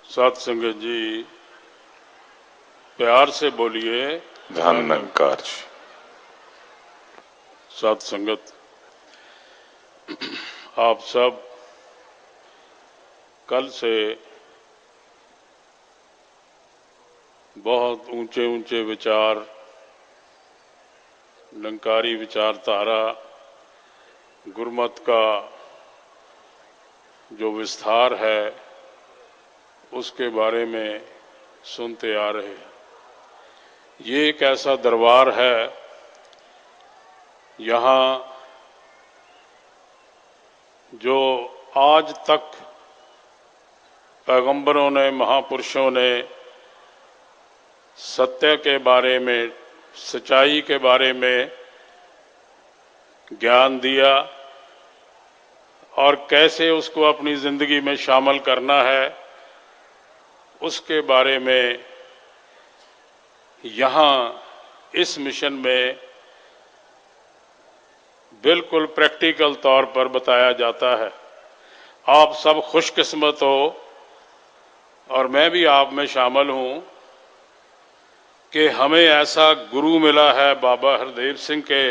साध संगत जी प्यार से बोलिए। धन निरंकार जी। साध संगत, आप सब कल से बहुत ऊंचे ऊंचे विचार, निरंकारी विचारधारा, गुरुमत का जो विस्तार है उसके बारे में सुनते आ रहे हैं। ये एक ऐसा दरबार है, यहाँ जो आज तक पैगंबरों ने, महापुरुषों ने सत्य के बारे में, सच्चाई के बारे में ज्ञान दिया और कैसे उसको अपनी जिंदगी में शामिल करना है, उसके बारे में यहाँ इस मिशन में बिल्कुल प्रैक्टिकल तौर पर बताया जाता है। आप सब खुशकिस्मत हो और मैं भी आप में शामिल हूँ कि हमें ऐसा गुरु मिला है बाबा हरदेव सिंह के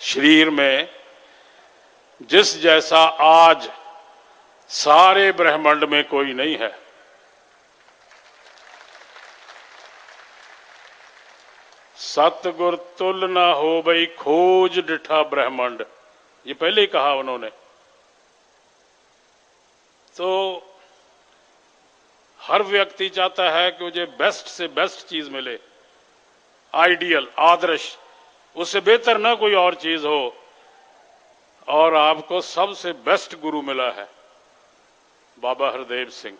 शरीर में, जिस जैसा आज सारे ब्रह्मांड में कोई नहीं है। सतगुर तुल ना हो बई खोज डिठा ब्रह्मांड, ये पहले ही कहा उन्होंने। तो हर व्यक्ति चाहता है कि मुझे बेस्ट से बेस्ट चीज मिले, आइडियल, आदर्श, उससे बेहतर ना कोई और चीज हो। और आपको सबसे बेस्ट गुरु मिला है बाबा हरदेव सिंह।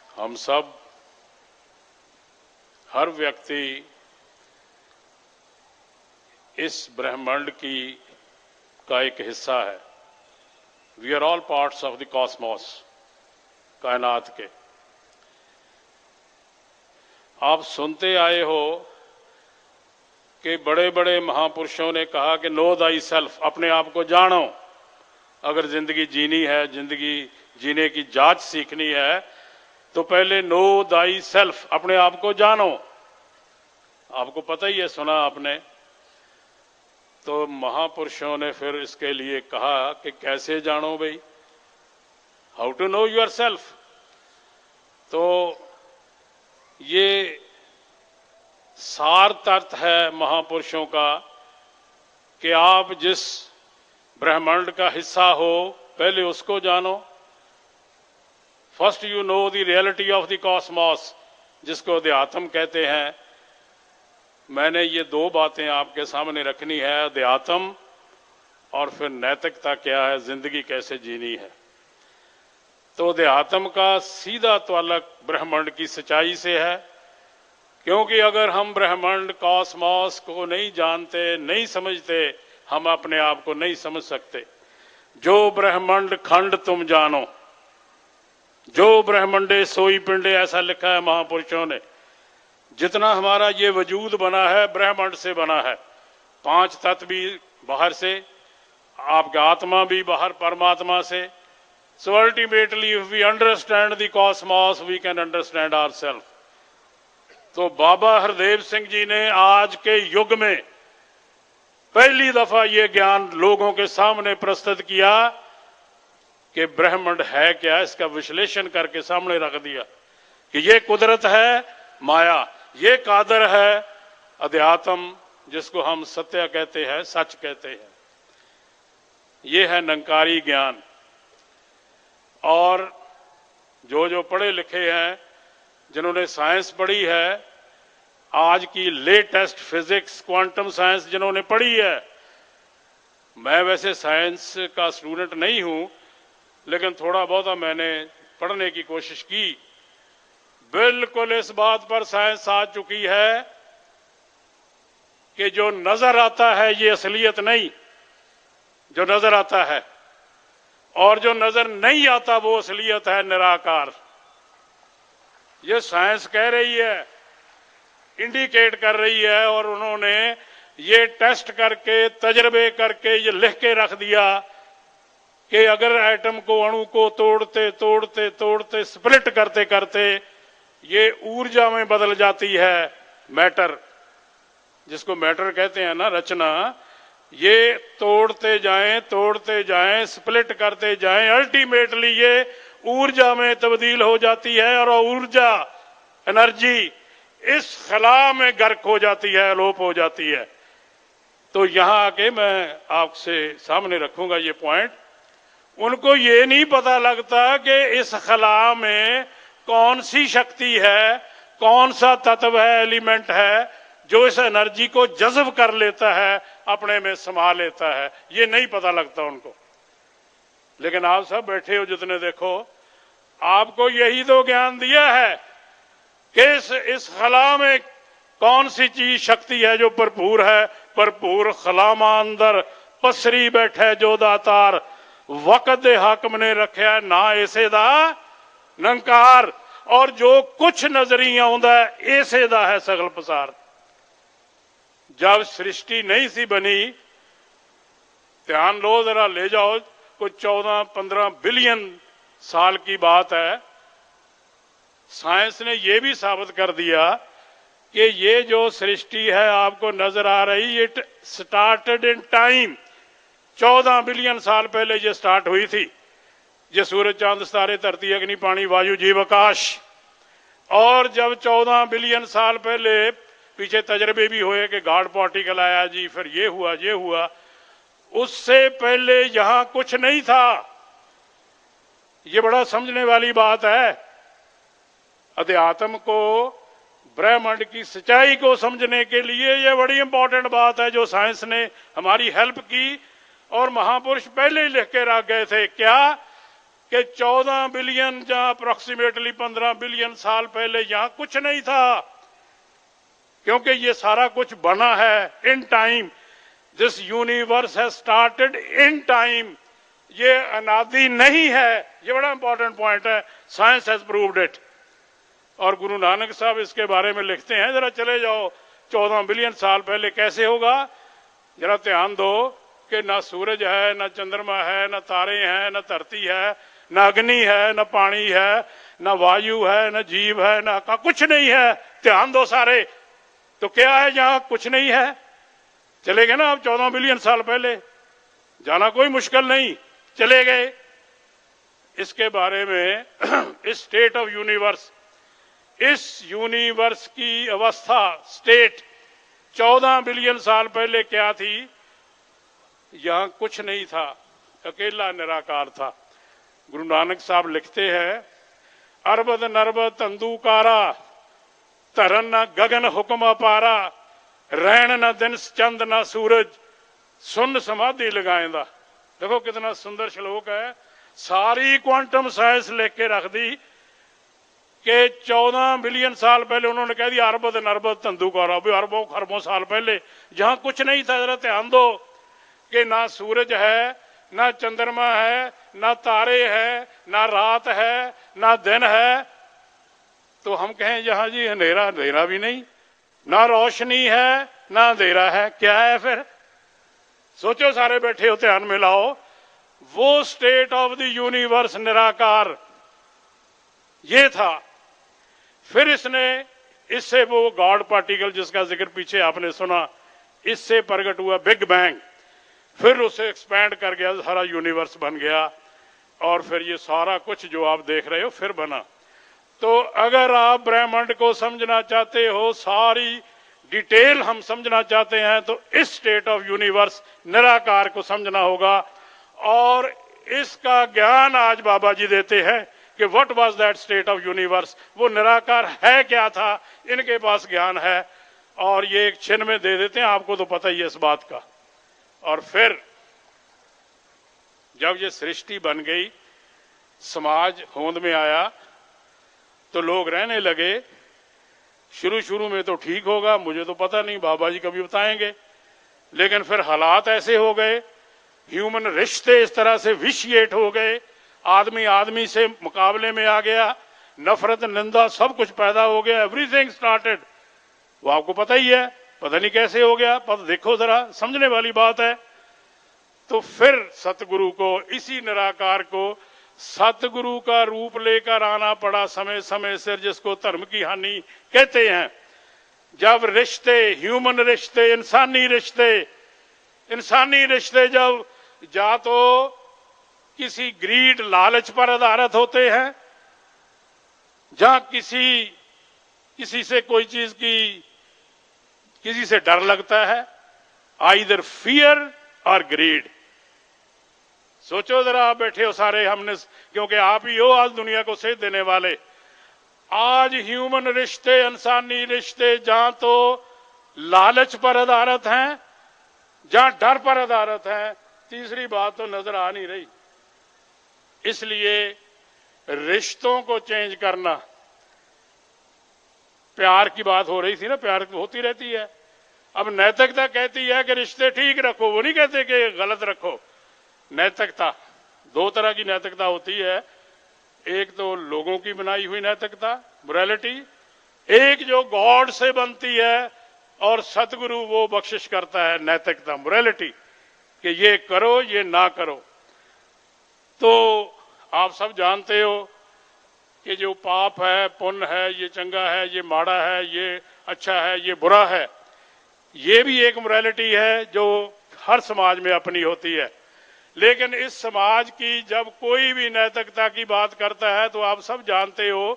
हम सब, हर व्यक्ति इस ब्रह्मांड का एक हिस्सा है। We are all parts of the cosmos, कायनात के। आप सुनते आए हो कि बड़े बड़े महापुरुषों ने कहा कि नो दाई सेल्फ, अपने आप को जानो। अगर जिंदगी जीनी है, जिंदगी जीने की जांच सीखनी है, तो पहले नो दाई सेल्फ, अपने आप को जानो। आपको पता ही है, सुना आपने। तो महापुरुषों ने फिर इसके लिए कहा कि कैसे जानो भाई, how to know yourself. तो ये सार तर्थ है महापुरुषों का कि आप जिस ब्रह्मांड का हिस्सा हो, पहले उसको जानो। First you know the reality of the Cosmos, जिसको अध्यात्म कहते हैं। मैंने ये दो बातें आपके सामने रखनी है, अध्यात्म और फिर नैतिकता क्या है, जिंदगी कैसे जीनी है। तो अध्यात्म का सीधा ताल्लुक ब्रह्मांड की सच्चाई से है, क्योंकि अगर हम ब्रह्मांड कॉस्मोस को नहीं जानते, नहीं समझते, हम अपने आप को नहीं समझ सकते। जो ब्रह्मांड खंड तुम जानो, जो ब्रह्मंडे सोई पिंडे, ऐसा लिखा है महापुरुषों ने। जितना हमारा ये वजूद बना है, ब्रह्मांड से बना है। 5 तत्व भी बाहर से, आपका आत्मा भी बाहर परमात्मा से। So ultimately if we understand the cosmos, we can understand ourselves. तो बाबा हरदेव सिंह जी ने आज के युग में पहली दफा ये ज्ञान लोगों के सामने प्रस्तुत किया कि ब्रह्मांड है क्या, इसका विश्लेषण करके सामने रख दिया कि ये कुदरत है, माया, ये कादर है, अध्यात्म, जिसको हम सत्य कहते हैं, सच कहते हैं। ये है निरंकारी ज्ञान। और जो पढ़े लिखे हैं, जिन्होंने साइंस पढ़ी है, आज की लेटेस्ट फिजिक्स, क्वांटम साइंस जिन्होंने पढ़ी है, मैं वैसे साइंस का स्टूडेंट नहीं हूं, लेकिन थोड़ा बहुत मैंने पढ़ने की कोशिश की। बिल्कुल इस बात पर साइंस आ चुकी है कि जो नजर आता है ये असलियत नहीं, जो नजर आता है, और जो नजर नहीं आता वो असलियत है, निराकार। ये साइंस कह रही है, इंडिकेट कर रही है। और उन्होंने ये टेस्ट करके, तजर्बे करके ये लिख के रख दिया कि अगर एटम को, अणु को तोड़ते तोड़ते तोड़ते स्प्लिट करते करते ये ऊर्जा में बदल जाती है, मैटर जिसको मैटर कहते हैं ना, रचना, ये तोड़ते जाएं स्प्लिट करते जाएं, अल्टीमेटली ये ऊर्जा में तब्दील हो जाती है और ऊर्जा, एनर्जी इस खला में गर्क हो जाती है, अलोप हो जाती है। तो यहां आके मैं आपसे सामने रखूंगा ये पॉइंट। उनको ये नहीं पता लगता कि इस खला में कौन सी शक्ति है, कौन सा तत्व है, एलिमेंट है जो इस एनर्जी को जज्ब कर लेता है, अपने में समा लेता है। ये नहीं पता लगता उनको। लेकिन आप सब बैठे हो जितने, देखो आपको यही तो ज्ञान दिया है कि इस खला में कौन सी चीज, शक्ति है जो भरपूर है। भरपूर खला मां अंदर पसरी बैठे जो दातार, वक्त दे हाकम ने रखा ना इसे दा नंकार, और जो कुछ नजर ही आउंदा है इसे दा है सगल पसार। जब सृष्टि नहीं सी बनी, ध्यान लो जरा, ले जाओ, कोई 14-15 बिलियन साल की बात है। साइंस ने यह भी साबित कर दिया कि ये जो सृष्टि है आपको नजर आ रही, it started in time. 14 billion साल पहले ये स्टार्ट हुई थी। ये सूरज, चांद, सितारे, धरती, अग्नि, पानी, वायु, जीव, आकाश। और जब 14 बिलियन साल पहले पीछे तजर्बे भी हुए कि गॉड पार्टिकल आया जी, फिर ये हुआ, उससे पहले यहां कुछ नहीं था। ये बड़ा समझने वाली बात है। अध्यात्म को, ब्रह्मांड की सच्चाई को समझने के लिए ये बड़ी इंपॉर्टेंट बात है जो साइंस ने हमारी हेल्प की। और महापुरुष पहले ही लिख के रख गए थे क्या, कि 14 बिलियन जहां अप्रोक्सीमेटली 15 बिलियन साल पहले यहां कुछ नहीं था, क्योंकि ये सारा कुछ बना है in time. This universe has started in time. ये अनादि नहीं है। ये बड़ा इंपॉर्टेंट पॉइंट है। Science has proved it. और गुरु नानक साहब इसके बारे में लिखते हैं, जरा चले जाओ 14 बिलियन साल पहले कैसे होगा, जरा ध्यान दो कि ना सूरज है, ना चंद्रमा है, ना तारे हैं, ना धरती है, ना अग्नि है, ना पानी है, ना वायु है, ना जीव है, ना कुछ नहीं है। ध्यान दो सारे। तो क्या है यहां कुछ नहीं है? चले गए ना आप 14 बिलियन साल पहले, जाना कोई मुश्किल नहीं, चले गए। इसके बारे में इस स्टेट ऑफ यूनिवर्स, इस यूनिवर्स की अवस्था, स्टेट 14 बिलियन साल पहले क्या थी? यहां कुछ नहीं था, अकेला निराकार था। गुरु नानक साहब लिखते हैं, अरबद नरबद तंदुकारा, तरन न गगन हुक्म अपारा, रहन न दिन चंद न सूरज, सुन समाधि लगाएंदा। देखो कितना सुंदर श्लोक है। सारी क्वांटम साइंस लिख के रख दी कि 14 बिलियन साल पहले उन्होंने कह दिया अरबद नरबद तंदुकारा, भी अरबों खरबों साल पहले जहां कुछ नहीं था। जरा ध्यान दो कि ना सूरज है, ना चंद्रमा है, ना तारे है, ना रात है, ना दिन है। तो हम कहें यहां जी अंधेरा, अंधेरा भी नहीं, ना रोशनी है ना अंधेरा है, क्या है फिर? सोचो सारे बैठे हो, ध्यान में लाओ। वो स्टेट ऑफ द यूनिवर्स निराकार ये था। फिर इससे वो गॉड पार्टिकल जिसका जिक्र पीछे आपने सुना, इससे प्रकट हुआ बिग बैंग। फिर उसे एक्सपैंड कर गया, सारा यूनिवर्स बन गया। और फिर ये सारा कुछ जो आप देख रहे हो फिर बना। तो अगर आप ब्रह्मांड को समझना चाहते हो, सारी डिटेल हम समझना चाहते हैं, तो इस स्टेट ऑफ यूनिवर्स निराकार को समझना होगा। और इसका ज्ञान आज बाबा जी देते हैं कि what was that state of universe, वो निराकार है क्या था, इनके पास ज्ञान है। और ये एक क्षण में दे देते हैं, आपको तो पता ही है इस बात का। और फिर जब ये सृष्टि बन गई, समाज होंद में आया, तो लोग रहने लगे। शुरू में तो ठीक होगा, मुझे तो पता नहीं, बाबा जी कभी बताएंगे। लेकिन फिर हालात ऐसे हो गए, ह्यूमन रिश्ते इस तरह से विशिएट हो गए, आदमी आदमी से मुकाबले में आ गया, नफरत निंदा सब कुछ पैदा हो गया। Everything started. वो आपको पता ही है, पता नहीं कैसे हो गया, पर देखो जरा, समझने वाली बात है। तो फिर सतगुरु को, इसी निराकार को सतगुरु का रूप लेकर आना पड़ा समय समय से, जिसको धर्म की हानि कहते हैं। जब रिश्ते, ह्यूमन रिश्ते, इंसानी रिश्ते जब या तो किसी ग्रीड, लालच पर आधारित होते हैं, जहां किसी से कोई चीज की, किसी से डर लगता है, आइदर फियर और ग्रीड। सोचो जरा, आप बैठे हो सारे, हमने, क्योंकि आप ही हो आज दुनिया को सेध देने वाले। आज ह्यूमन रिश्ते, इंसानी रिश्ते जहां तो लालच पर आधारित हैं, जहां डर पर आधारित हैं, तीसरी बात तो नजर आ नहीं रही। इसलिए रिश्तों को चेंज करना, प्यार की बात हो रही थी ना, प्यार होती रहती है। अब नैतिकता कहती है कि रिश्ते ठीक रखो, वो नहीं कहते कि गलत रखो। नैतिकता, दो तरह की नैतिकता होती है, एक तो लोगों की बनाई हुई नैतिकता, मोरालिटी, एक जो गॉड से बनती है और सतगुरु वो बख्शिश करता है, नैतिकता, मोरालिटी, कि ये करो ये ना करो। तो आप सब जानते हो कि जो पाप है, पुण्य है, ये चंगा है, ये माड़ा है, ये अच्छा है, ये बुरा है, ये भी एक मोरालिटी है जो हर समाज में अपनी होती है। लेकिन इस समाज की जब कोई भी नैतिकता की बात करता है तो आप सब जानते हो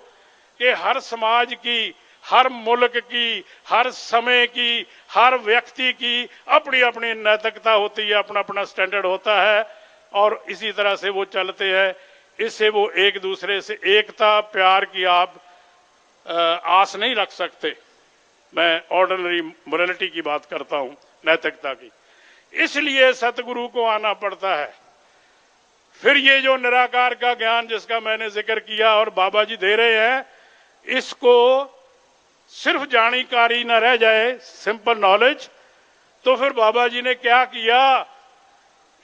कि हर समाज की, हर मुल्क की, हर समय की, हर व्यक्ति की अपनी अपनी नैतिकता होती है, अपना अपना स्टैंडर्ड होता है, और इसी तरह से वो चलते हैं। इससे वो एक दूसरे से एकता, प्यार की आप आस नहीं रख सकते। मैं ऑर्डिनरी मोरालिटी की बात करता हूं, नैतिकता की। इसलिए सतगुरु को आना पड़ता है। फिर ये जो निराकार का ज्ञान जिसका मैंने जिक्र किया और बाबा जी दे रहे हैं, इसको सिर्फ जानकारी न रह जाए, सिंपल नॉलेज, तो फिर बाबा जी ने क्या किया,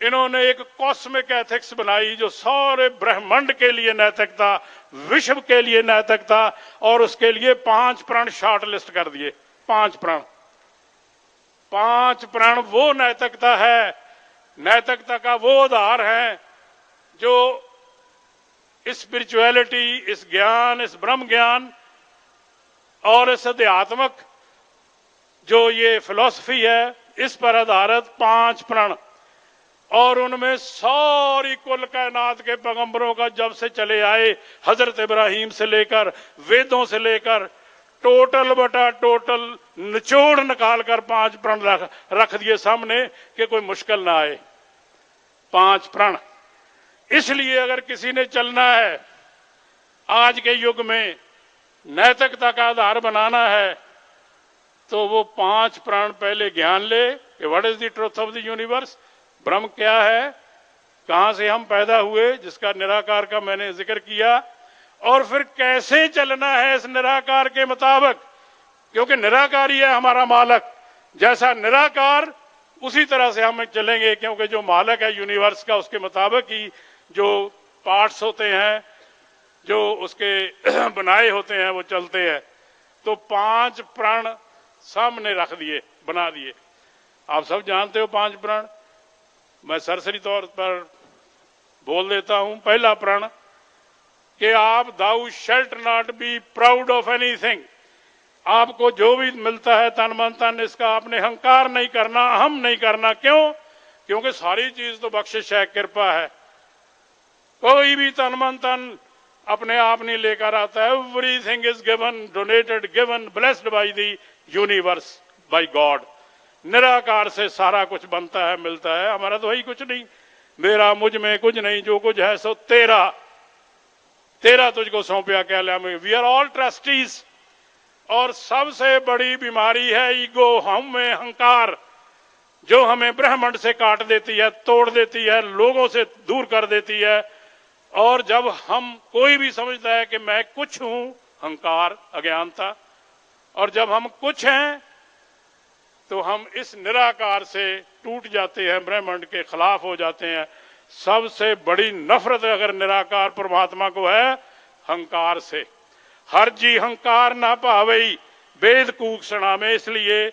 इन्होंने एक कॉस्मिक एथिक्स बनाई जो सारे ब्रह्मांड के लिए नैतिकता, विश्व के लिए नैतिकता, और उसके लिए 5 प्रण शॉर्ट लिस्ट कर दिए। 5 प्रण, 5 प्रण वो नैतिकता है, नैतिकता का वो आधार है जो इस स्पिरिचुअलिटी, इस ज्ञान, इस ब्रह्म ज्ञान और इस अध्यात्मक जो ये फिलॉसफी है, इस पर आधारित 5 प्रण। और उनमें सारी कुल कायनात के पैगंबरों का जब से चले आए, हजरत इब्राहिम से लेकर, वेदों से लेकर, टोटल बटा टोटल निचोड़ निकाल कर 5 प्रण रख दिए सामने कि कोई मुश्किल ना आए। 5 प्रण। इसलिए अगर किसी ने चलना है, आज के युग में नैतिकता का आधार बनाना है, तो वो 5 प्रण पहले ज्ञान ले कि what is the truth of the universe, ब्रह्म क्या है, कहां से हम पैदा हुए, जिसका निराकार का मैंने जिक्र किया, और फिर कैसे चलना है इस निराकार के मुताबिक, क्योंकि निराकार ही है हमारा मालक। जैसा निराकार उसी तरह से हम चलेंगे, क्योंकि जो मालक है यूनिवर्स का, उसके मुताबिक ही जो पार्ट्स होते हैं, जो उसके बनाए होते हैं, वो चलते हैं। तो 5 प्रण सामने रख दिए, बना दिए। आप सब जानते हो 5 प्रण, मैं सरसरी तौर पर बोल देता हूं। पहला प्रण कि आप thou shalt not be proud of anything, आपको जो भी मिलता है तन मन तन, इसका आपने अहंकार नहीं करना, अहम नहीं करना। क्यों? क्योंकि सारी चीज तो बख्शिश है, कृपा है। कोई भी तन मन तन अपने आप नहीं लेकर आता है। Everything is given, donated, given, blessed by the universe, by God. निराकार से सारा कुछ बनता है, मिलता है। हमारा तो वही कुछ नहीं, मेरा मुझ में कुछ नहीं, जो कुछ है सो तेरा, तेरा तुझको सौंपया क्या लिया मैं। We are all trustees. और सबसे बड़ी बीमारी है ईगो, हम में अहंकार, जो हमें ब्रह्मांड से काट देती है, तोड़ देती है, लोगों से दूर कर देती है। और जब हम, कोई भी समझता है कि मैं कुछ हूं, अहंकार, अज्ञानता, और जब हम कुछ हैं तो हम इस निराकार से टूट जाते हैं, ब्रह्मांड के खिलाफ हो जाते हैं। सबसे बड़ी नफरत अगर निराकार परमात्मा को है, अहंकार से। हर जी अहंकार ना पावई, वेद कूक सणा में। इसलिए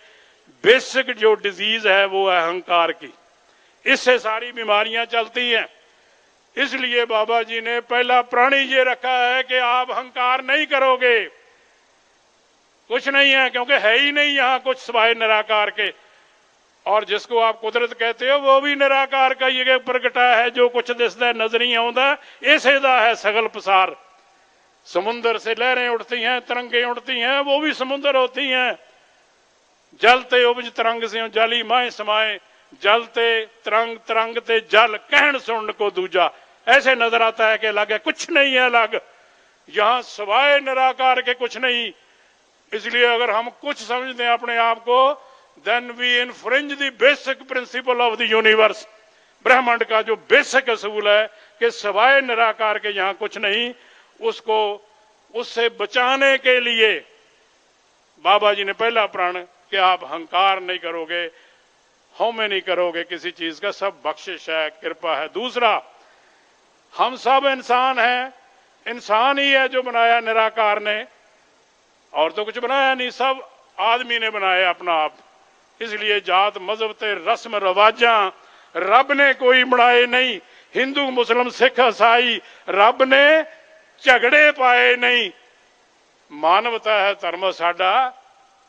बेसिक जो डिजीज है वो है अहंकार की। इससे सारी बीमारियां चलती हैं। इसलिए बाबा जी ने पहला प्राणी ये रखा है कि आप अहंकार नहीं करोगे, कुछ नहीं है, क्योंकि है ही नहीं यहां कुछ सिवाय निराकार के। और जिसको आप कुदरत कहते हो वो भी निराकार का ये प्रगटा है। जो कुछ दिसदा नजर नहीं आउंदा इसे दा है सगल पसार। समुद्र से लहरें उठती हैं, तरंगें उठती हैं, वो भी समुद्र होती हैं। जलते उपज तरंग से जली माए समाए, जलते तरंग तरंग ते जल कहन सुन को दूजा। ऐसे नजर आता है कि अलग है, कुछ नहीं है अलग, यहां सिवाय निराकार के कुछ नहीं। इसलिए अगर हम कुछ समझते हैं अपने आप को, then we infringe the basic principle of the universe. ब्रह्मांड का जो बेसिक असूल है कि सिवाय निराकार के यहां कुछ नहीं, उसको उससे बचाने के लिए बाबा जी ने पहला प्रण कि आप अहंकार नहीं करोगे, हौमे नहीं करोगे किसी चीज का, सब बख्शिश है, कृपा है। दूसरा, हम सब इंसान हैं, इंसान ही है जो बनाया निराकार ने, और तो कुछ बनाया नहीं, सब आदमी ने बनाया अपना आप। इसलिए जात मजहब ते रस्म रवाजा रब ने कोई बनाए नहीं। हिंदू मुस्लिम सिख ईसाई रब ने झगड़े पाए नहीं। मानवता है धर्म साडा,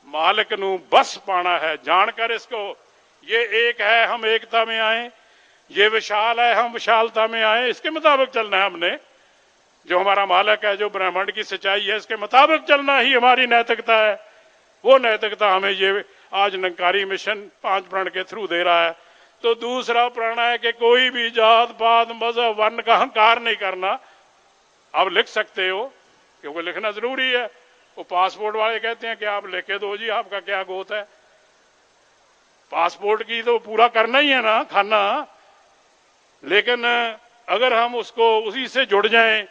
मालिक नू बस पाना है। जानकर इसको, ये एक है, हम एकता में आए, ये विशाल है, हम विशालता में आए। इसके मुताबिक चलना है हमने। जो हमारा मालिक है, जो ब्रह्मांड की सच्चाई है, इसके मुताबिक चलना ही हमारी नैतिकता है। वो नैतिकता हमें ये आज निरंकारी मिशन 5 प्रण के थ्रू दे रहा है। तो दूसरा प्रण है कि कोई भी जात पात मजहब वर्ण का अहंकार नहीं करना। आप लिख सकते हो, क्योंकि लिखना जरूरी है। वो पासपोर्ट वाले कहते हैं कि आप लिख के दो जी आपका क्या गोत है। पासपोर्ट की तो पूरा करना ही है ना, खाना। लेकिन अगर हम उसको उसी से जुड़ जाएं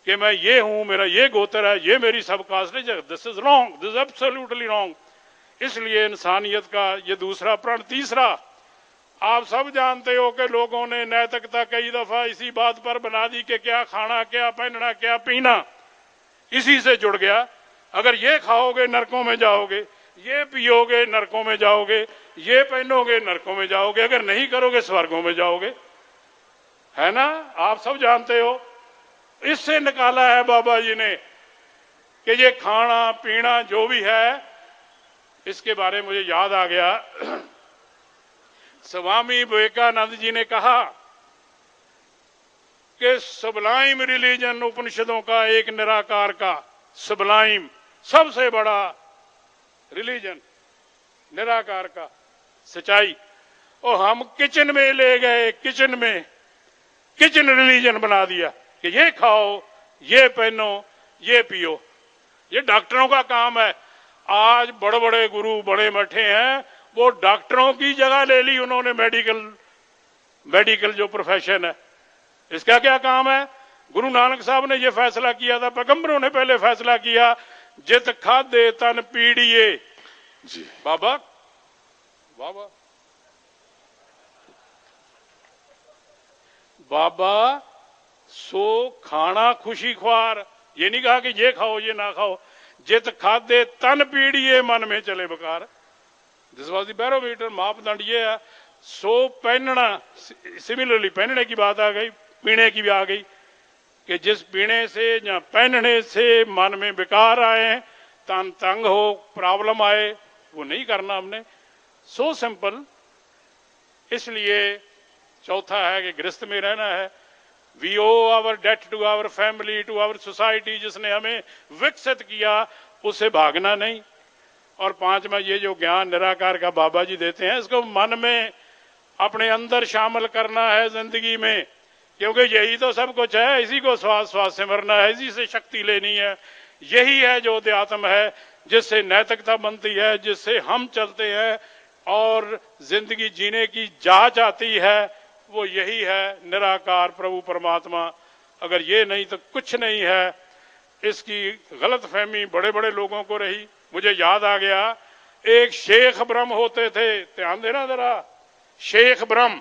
कि मैं ये हूं, मेरा ये गोत्र है, ये मेरी सब कास्ट है, this is wrong, this is absolutely wrong. इसलिए इंसानियत का ये दूसरा प्रण। तीसरा, आप सब जानते हो कि लोगों ने नैतिकता कई दफा इसी बात पर बना दी कि क्या खाना, क्या पहनना, क्या पीना, इसी से जुड़ गया। अगर ये खाओगे नरकों में जाओगे, ये पियोगे नरकों में जाओगे, ये पहनोगे नरकों में जाओगे, अगर नहीं करोगे स्वर्गों में जाओगे, है ना। आप सब जानते हो। इससे निकाला है बाबा जी ने कि ये खाना पीना जो भी है, इसके बारे में मुझे याद आ गया। स्वामी विवेकानंद जी ने कहा कि सबलाइम रिलीजन, उपनिषदों का एक निराकार का सबलाइम, सबसे बड़ा रिलीजन निराकार का सच्चाई, और हम किचन में ले गए, किचन में किचन रिलीजन बना दिया कि ये खाओ, ये पहनो, ये पियो। ये डॉक्टरों का काम है। आज बड़े बड़े गुरु, बड़े मठे हैं, वो डॉक्टरों की जगह ले ली उन्होंने। मेडिकल जो प्रोफेशन है, इसका क्या काम है। गुरु नानक साहब ने यह फैसला किया था, पैगंबरों ने पहले फैसला किया, जित खादे तन पीड़िए। जी बाबा बाबा बाबा सो खाना खुशी ख्वार। ये नहीं कहा कि ये खाओ ये ना खाओ। जित खादे तन पीड़िए मन में चले बकार। दिस वॉज द बैरोमीटर, मापदंड ये है। सो पहनना, सिमिलरली पहनने की बात आ गई, पीने की भी आ गई कि जिस पीने से या पहनने से मन में विकार आए, तन तंग हो, प्रॉब्लम आए, वो नहीं करना हमने। So simple. इसलिए चौथा है कि गृहस्थ में रहना है। We owe our debt to our family, to our society, जिसने हमें विकसित किया, उससे भागना नहीं। और पांचवा, ये जो ज्ञान निराकार का बाबा जी देते हैं, इसको मन में अपने अंदर शामिल करना है जिंदगी में, क्योंकि यही तो सब कुछ है। इसी को श्वास श्वास से मरना है, इसी से शक्ति लेनी है। यही है जो अध्यात्म है, जिससे नैतिकता बनती है, जिससे हम चलते हैं और जिंदगी जीने की जांच आती है। वो यही है निराकार प्रभु परमात्मा। अगर ये नहीं तो कुछ नहीं है। इसकी गलत फहमी बड़े बड़े लोगों को रही। मुझे याद आ गया, एक शेख ब्रह्म होते थे, ध्यान देना जरा। शेख ब्रह्म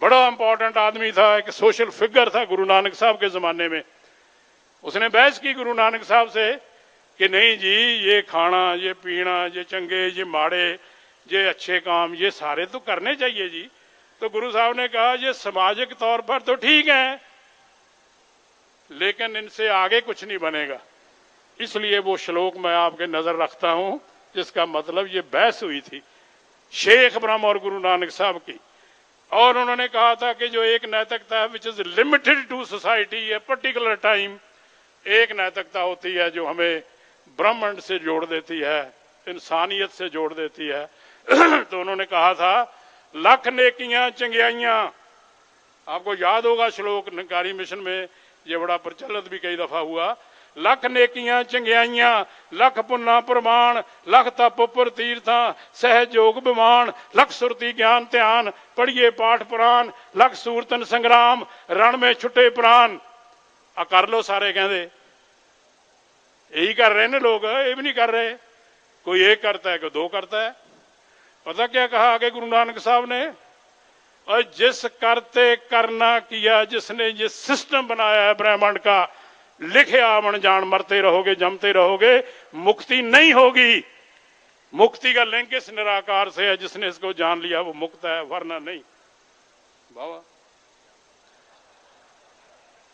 बड़ा इंपॉर्टेंट आदमी था, एक सोशल फिगर था गुरु नानक साहब के जमाने में। उसने बहस की गुरु नानक साहब से कि नहीं जी, ये खाना, ये पीना, ये चंगे, ये माड़े, ये अच्छे काम, ये सारे तो करने चाहिए जी। तो गुरु साहब ने कहा ये सामाजिक तौर पर तो ठीक है, लेकिन इनसे आगे कुछ नहीं बनेगा। इसलिए वो श्लोक मैं आपके नजर रखता हूं, जिसका मतलब ये बहस हुई थी शेख ब्रह्म और गुरु नानक साहब की, और उन्होंने कहा था कि जो एक नैतिकता है which is limited to society, a particular time, एक नैतिकता होती है जो हमें ब्रह्मांड से जोड़ देती है, इंसानियत से जोड़ देती है। तो उन्होंने कहा था लख नेकियां चंगियाइयां, आपको याद होगा श्लोक निरंकारी मिशन में ये बड़ा प्रचलित भी कई दफा हुआ, लख नेकियां चंगियाइयां लख पुन्ना प्रमाण, लख तप उपर तीर्था सहज योग विमान, लख सुरती ज्ञान ध्यान पढ़िए पाठ पुराण, लख सूरतन संग्राम रण में छुटे प्राण। आ कर लो सारे, कहते यही कर रहे ने लोग, ये भी नहीं कर रहे। कोई एक करता है, कोई दो करता है। पता क्या कहा आगे गुरु नानक साहब ने, और जिस करते करना किया, जिसने ये सिस्टम बनाया है ब्रह्मांड का, लिखे आवन जान मरते रहोगे जमते रहोगे, मुक्ति नहीं होगी। मुक्ति का लिंक इस निराकार से है, जिसने इसको जान लिया वो मुक्त है, वरना नहीं। बाबा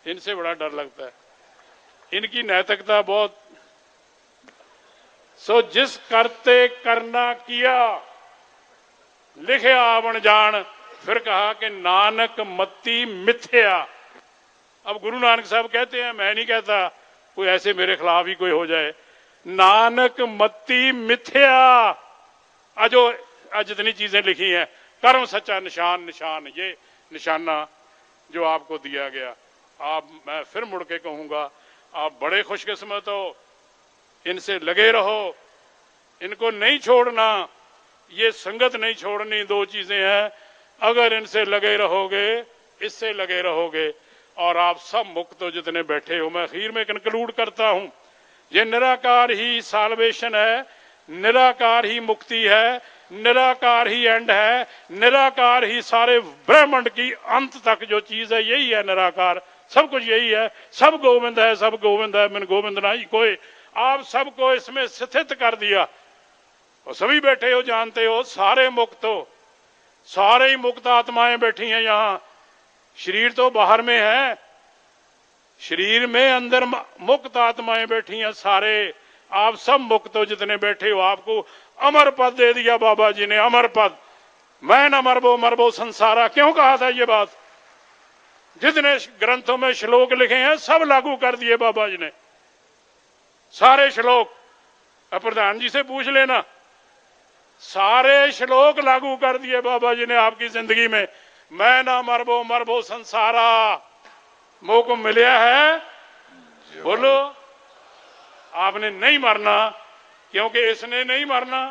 इनसे बड़ा डर लगता है, इनकी नैतिकता बहुत। सो जिस करते करना किया लिखे आवन जान, फिर कहा कि नानक मत्ती मिथ्या। अब गुरु नानक साहब कहते हैं, मैं नहीं कहता, कोई ऐसे मेरे खिलाफ ही कोई हो जाए, नानक मत्ती मिथ्या। जो जितनी चीजें लिखी हैं, कर्म सच्चा निशान, निशान ये निशाना जो आपको दिया गया, आप, मैं फिर मुड़ के कहूंगा, आप बड़े खुशकिस्मत हो, इनसे लगे रहो, इनको नहीं छोड़ना, ये संगत नहीं छोड़नी। दो चीजें हैं, अगर इनसे लगे रहोगे, इससे लगे रहोगे, और आप सब मुक्त हो जितने बैठे हो। मैं आखिर में कंक्लूड करता हूं, ये निराकार ही साल्वेशन है, निराकार ही मुक्ति है, निराकार ही एंड है, निराकार ही सारे ब्रह्मांड की अंत तक जो चीज है यही है निराकार, सब कुछ यही है। सब गोविंद है, सब गोविंद है, मन गोविंद नहीं कोई। आप सबको इसमें स्थित कर दिया, और सभी बैठे हो, जानते हो, सारे मुक्त हो, सारे ही मुक्त आत्माएं बैठी हैं यहां। शरीर तो बाहर में है, शरीर में अंदर मुक्त आत्माएं बैठी हैं सारे। आप सब मुक्त हो जितने बैठे हो। आपको अमर पद दे दिया बाबा जी ने, अमर पद। मैं न मरबो संसारा, क्यों कहा था ये बात? जितने ग्रंथों में श्लोक लिखे हैं सब लागू कर दिए बाबा जी ने, सारे श्लोक। प्रधान जी से पूछ लेना, सारे श्लोक लागू कर दिए बाबा जी ने आपकी जिंदगी में। मैं ना मरबो संसारा, मोह को मिलया है, बोलो। आपने नहीं मरना, क्योंकि इसने नहीं मरना,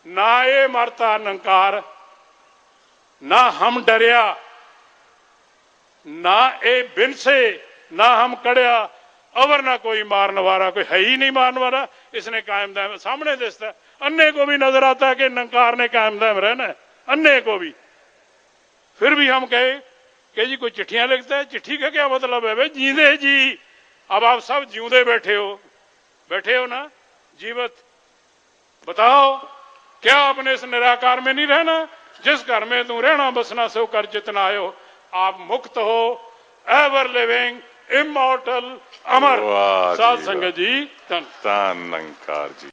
ना ये मरता निरंकार, ना हम डरिया, ना ए बिन से, ना हम कड़िया, अवर ना कोई मारने वाला, कोई है ही नहीं मारने वाला। इसने कायम दायम सामने दिखता है, अन्य को भी नजर आता है कि निरंकार ने कायम दायम रहना है, अन्य को भी। फिर भी हम कहे कि जी कोई चिट्ठियां लिखता है, चिट्ठी का क्या मतलब है भाई? जींदे जी। अब आप सब जीवदे बैठे हो ना, जीवत। बताओ क्या आपने इस निराकार में नहीं रहना? जिस घर में तू रहना बसना सो कर जितना आयो। आप मुक्त हो, एवर लिविंग, इमॉर्टल, अमर। साध संगत जी, धन धन निरंकार जी।